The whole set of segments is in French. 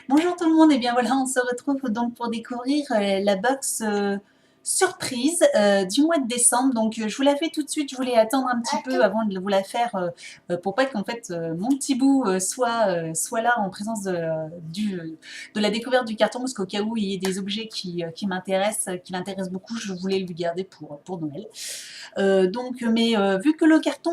Bonjour tout le monde, et bien voilà, on se retrouve donc pour découvrir la box surprise du mois de décembre. Donc je vous la fais tout de suite, je voulais attendre un petit peu avant de vous la faire pour pas qu'en fait mon petit bout soit là en présence de la découverte du carton, parce qu'au cas où il y ait des objets qui l'intéressent beaucoup, je voulais le garder pour Noël. Vu que le carton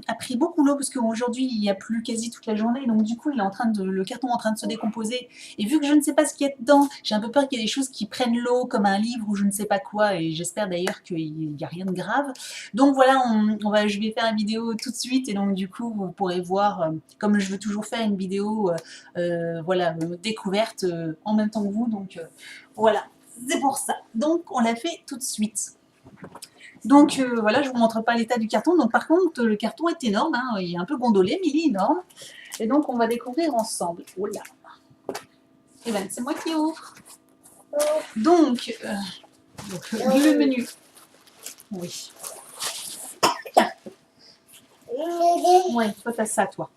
a pris beaucoup l'eau, parce qu'aujourd'hui il n'y a plus quasi toute la journée, donc du coup le carton est en train de se décomposer, et vu que je ne sais pas ce qu'il y a dedans, j'ai un peu peur qu'il y ait des choses qui prennent l'eau, comme un livre ou je ne sais pas quoi, et j'espère d'ailleurs qu'il n'y a rien de grave. Donc voilà, je vais faire la vidéo tout de suite, et donc du coup vous pourrez voir, comme je veux toujours faire une vidéo voilà, découverte en même temps que vous, donc voilà, c'est pour ça. Donc on la fait tout de suite. Donc voilà, je ne vous montre pas l'état du carton. Donc par contre, le carton est énorme, hein, il est un peu gondolé, mais il est énorme. Et donc on va découvrir ensemble. Oh là. Et bien c'est moi qui ouvre. Donc, le menu. Oui. Ouais, toi t'as ça, toi.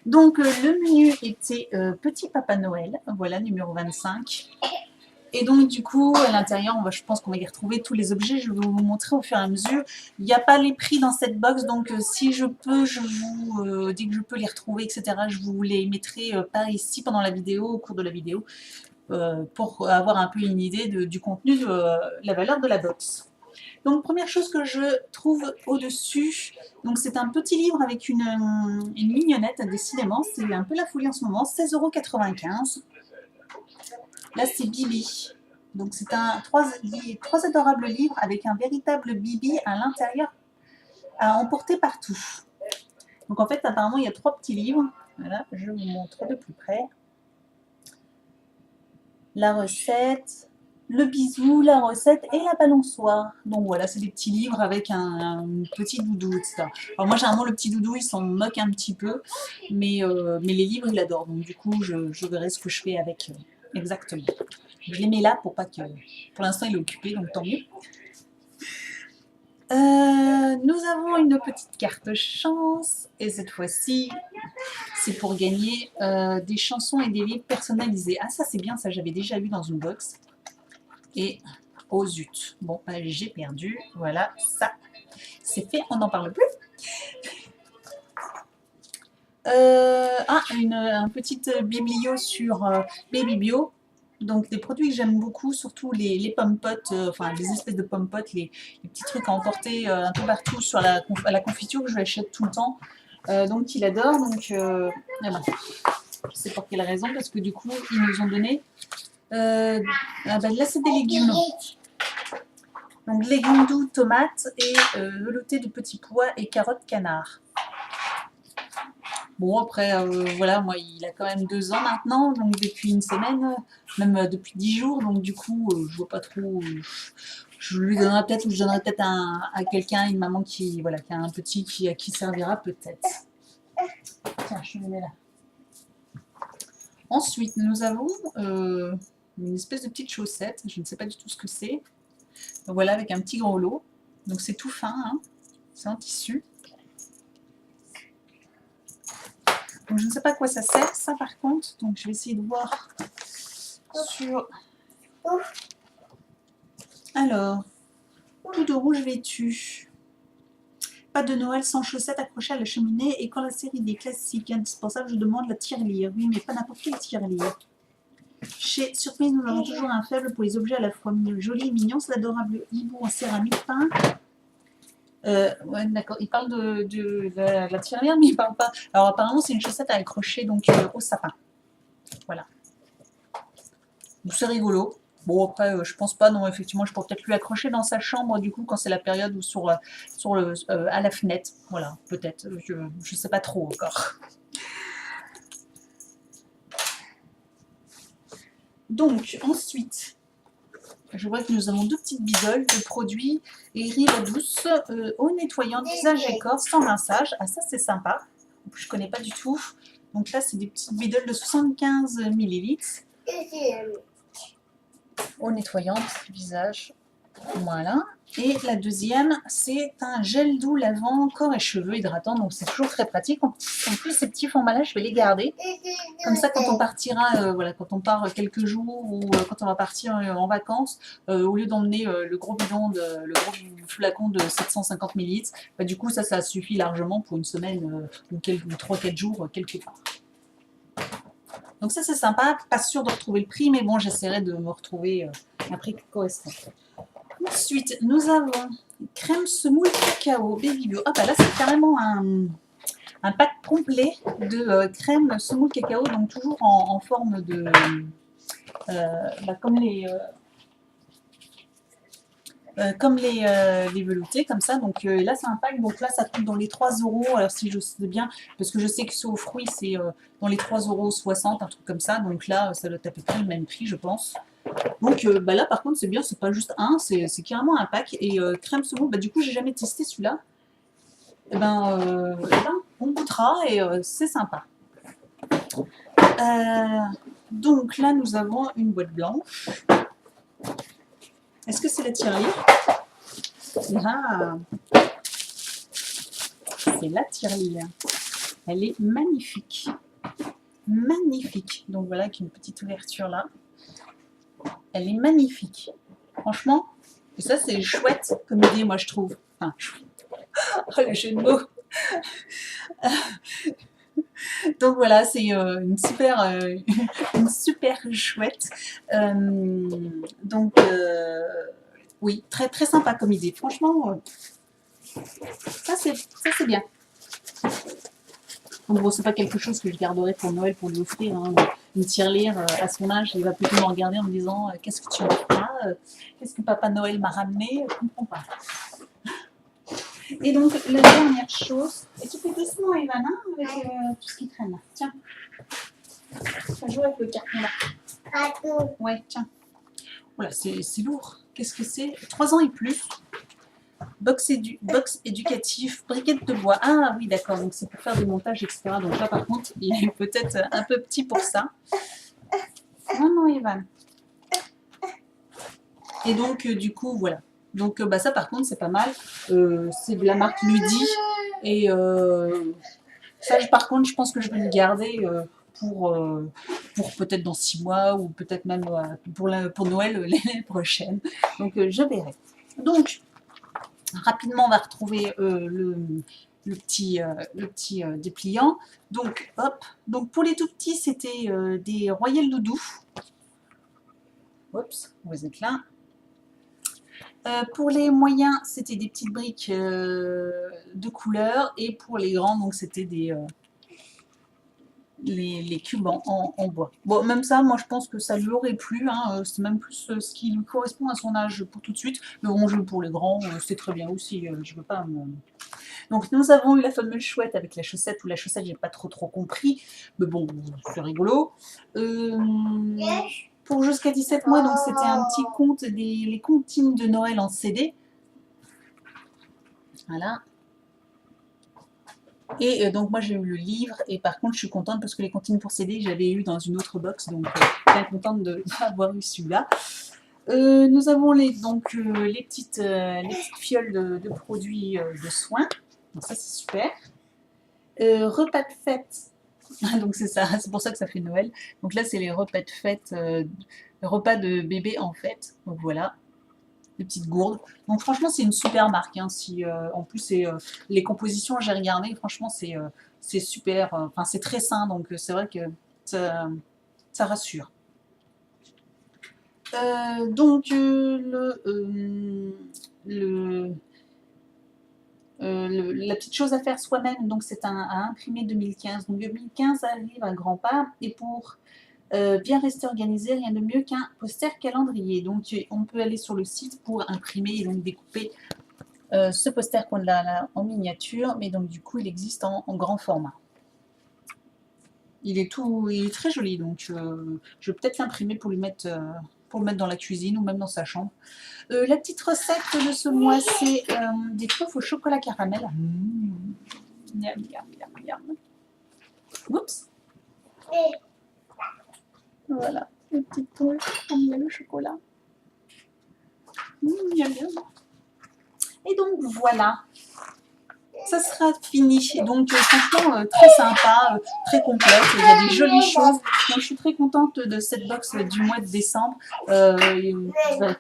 Donc le menu était Petit Papa Noël, voilà, numéro 25. Et donc du coup, à l'intérieur, je pense qu'on va y retrouver tous les objets. Je vais vous montrer au fur et à mesure. Il n'y a pas les prix dans cette box, donc si je peux, dès que je peux les retrouver, etc., je vous les mettrai par ici pendant la vidéo, au cours de la vidéo, pour avoir un peu une idée du contenu, de la valeur de la box. Donc première chose que je trouve au-dessus, donc c'est un petit livre avec une mignonnette, décidément, c'est un peu la folie en ce moment, 16,95 €. Là, c'est Bibi. Donc, c'est trois adorables livres avec un véritable Bibi à l'intérieur, à emporter partout. Donc, en fait, apparemment, il y a 3 petits livres. Voilà, je vous montre de plus près. La recette, le bisou, la recette et la balançoire. Donc, voilà, c'est des petits livres avec un petit doudou, etc. Alors, moi, généralement, le petit doudou, il s'en moque un petit peu. Mais les livres, il adore. Donc, du coup, je verrai ce que je fais avec exactement. Je les mets là pour pas que... Pour l'instant, il est occupé, donc tant mieux. Nous avons une petite carte chance, et cette fois-ci, c'est pour gagner des chansons et des livres personnalisés. Ah, ça c'est bien, ça j'avais déjà vu dans une box. Et, oh zut, bon, j'ai perdu, voilà, ça, c'est fait, on n'en parle plus. Un petit biblio sur Baby Bio. Donc des produits que j'aime beaucoup, surtout les pommes-potes, enfin les espèces de pommes-potes, les petits trucs à emporter un peu partout sur à la confiture, que je l'achète tout le temps. Donc il adore, donc voilà. Je sais pour quelle raison, parce que du coup ils nous ont donné, là c'est des légumes. Donc légumes doux, tomates et velouté de petits pois et carottes canard. Bon, après, voilà, moi, il a quand même 2 ans maintenant, donc depuis une semaine, même depuis 10 jours, donc du coup, je vois pas trop. Je lui donnerai peut-être, ou je donnerai peut-être à quelqu'un, une maman qui, voilà, qui a un petit qui servira peut-être. Tiens, je le mets là. Ensuite, nous avons une espèce de petite chaussette, je ne sais pas du tout ce que c'est. Donc voilà, avec un petit gros lot. Donc c'est tout fin, hein. C'est en tissu. Donc je ne sais pas à quoi ça sert, ça par contre. Donc je vais essayer de voir sur... Alors, tout de rouge vêtu. Pas de Noël sans chaussettes accrochées à la cheminée. Et quand la série des classiques indispensables, je demande la tirelire. Oui, mais pas n'importe quelle tirelire. Chez Surprise, nous avons toujours un faible pour les objets à la fois jolis et mignons. C'est l'adorable hibou en céramique peint. Ouais, d'accord. Il parle de la tirelire, mais il parle pas. Alors apparemment, c'est une chaussette à accrocher donc au sapin. Voilà. C'est rigolo. Bon, après, je pense pas, non, effectivement, je pourrais peut-être lui accrocher dans sa chambre, du coup, quand c'est la période où à la fenêtre. Voilà, peut-être. Je sais pas trop encore. Donc, ensuite, je vois que nous avons 2 petites bidoles de produits Riva Douce eau nettoyante visage et corps sans rinçage. Ah, ça, c'est sympa. Je connais pas du tout. Donc là, c'est des petites bidoles de 75 ml. Eau nettoyante, visage. Voilà. Et la deuxième, c'est un gel doux lavant corps et cheveux hydratant. Donc c'est toujours très pratique. En plus, ces petits formats-là, je vais les garder. Comme ça, quand on partira, voilà, quand on part quelques jours ou quand on va partir en vacances, au lieu d'emmener le gros bidon, le gros flacon de 750 ml, bah, du coup, ça suffit largement pour une semaine ou 3-4 jours quelque part. Donc ça, c'est sympa. Pas sûr de retrouver le prix, mais bon, j'essaierai de me retrouver un prix qui correspond. Ensuite, nous avons crème semoule cacao Baby Bio. Ah bah là, c'est carrément un pack complet de crème semoule cacao, donc toujours en forme de... comme les veloutés, comme ça. Donc là, c'est un pack. Donc là, ça coûte dans les 3 euros. Alors, si je sais bien, parce que je sais que c'est aux fruits, c'est dans les 3,60 €, un truc comme ça. Donc là, ça doit taper près le même prix, je pense. Donc bah là, par contre, c'est bien. C'est pas juste un, c'est carrément un pack. Et crème semoule, bah, du coup, j'ai jamais testé celui-là. Et ben, on goûtera et c'est sympa. Donc là, nous avons une boîte blanche. Est-ce que c'est la tirelire? Ah, c'est la tirelire. Elle est magnifique. Magnifique. Donc voilà, avec une petite ouverture là. Elle est magnifique. Franchement, et ça c'est chouette comme idée, moi je trouve. Enfin, oh, le jeu de mots. Donc voilà, c'est une super chouette. Donc oui, très très sympa comme idée. Franchement, ça c'est bien. En gros, c'est pas quelque chose que je garderai pour Noël pour lui offrir. Hein. Une tirelire à son âge, il va plutôt me regarder en me disant qu'est-ce que tu me feras, qu'est-ce que Papa Noël m'a ramené, je comprends pas. Et donc la dernière chose, et tu fais doucement Evan, hein, avec tout ce qui traîne là. Tiens, ça joue avec le carton là. Ouais, tiens. Voilà, c'est lourd. Qu'est-ce que c'est? 3 ans et plus. Box éducatif, briquette de bois. Ah oui, d'accord, donc c'est pour faire des montages, etc. Donc là, par contre, il est peut-être un peu petit pour ça. Non, non, Evan. Et donc, du coup, voilà. Donc, bah, ça, par contre, c'est pas mal. C'est de la marque Ludi. Et ça, par contre, je pense que je vais le garder pour peut-être dans 6 mois ou peut-être même pour Noël l'année prochaine. Donc, je verrai. Donc, rapidement, on va retrouver le petit dépliant. Donc, hop. Donc, pour les tout petits, c'était des Royal Doudou. Oups, vous êtes là. Pour les moyens, c'était des petites briques de couleur. Et pour les grands, donc c'était des les cubes en bois. Bon, même ça, moi je pense que ça lui aurait plu. Hein, c'est même plus ce qui lui correspond à son âge pour tout de suite. Mais bon, pour les grands, c'est très bien aussi. Je veux pas me... Donc nous avons eu la fameuse chouette avec la chaussette, ou la chaussette, j'ai pas trop compris. Mais bon, c'est rigolo. Pour jusqu'à 17 mois, donc c'était un petit conte, les comptines de Noël en CD. Voilà. Et donc moi j'ai eu le livre, et par contre je suis contente parce que les comptines pour CD j'avais eu dans une autre box, donc bien contente d'avoir eu celui-là. Nous avons les petites fioles de produits de soins, donc ça c'est super. Repas de fête, donc c'est ça, c'est pour ça que ça fait Noël. Donc là c'est les repas de fête, repas de bébé en fête, donc voilà. Des petites gourdes. Donc franchement, c'est une super marque. Hein. En plus, les compositions, j'ai regardé, franchement, c'est super. Enfin, c'est très sain, donc c'est vrai que ça rassure. Donc, la petite chose à faire soi-même, donc c'est à imprimer 2015. Donc 2015 arrive à grands pas, et pour bien rester organisé, rien de mieux qu'un poster calendrier. Donc on peut aller sur le site pour imprimer et donc découper ce poster qu'on a là en miniature, mais donc du coup il existe en grand format. Il est très joli, donc je vais peut-être l'imprimer pour le mettre dans la cuisine ou même dans sa chambre. La petite recette de ce mois, c'est des truffes au chocolat caramel. Miam, miam, miam, miam. Oups. Voilà, les petites touches comme il y a le chocolat. Miam, miam. Et donc voilà, ça sera fini. Donc franchement très sympa, très complète, il y a des jolies choses. Donc je suis très contente de cette box du mois de décembre.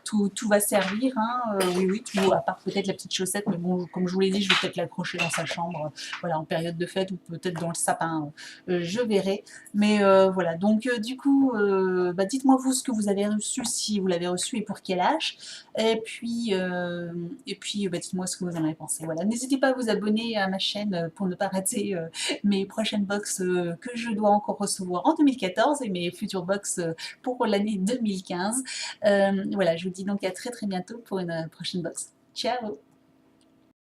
Tout va servir, hein. Oui, tout, à part peut-être la petite chaussette, mais bon, comme je vous l'ai dit, je vais peut-être l'accrocher dans sa chambre, voilà, en période de fête, ou peut-être dans le sapin, je verrai. Mais voilà, donc du coup, dites-moi vous ce que vous avez reçu, si vous l'avez reçu et pour quel âge. Et puis dites-moi ce que vous en avez pensé. Voilà, n'hésitez pas à vous abonner à ma chaîne pour ne pas rater mes prochaines box que je dois encore recevoir en 2014 et mes futures box pour l'année 2015. Voilà, je vous dis donc à très bientôt pour une prochaine box. Ciao!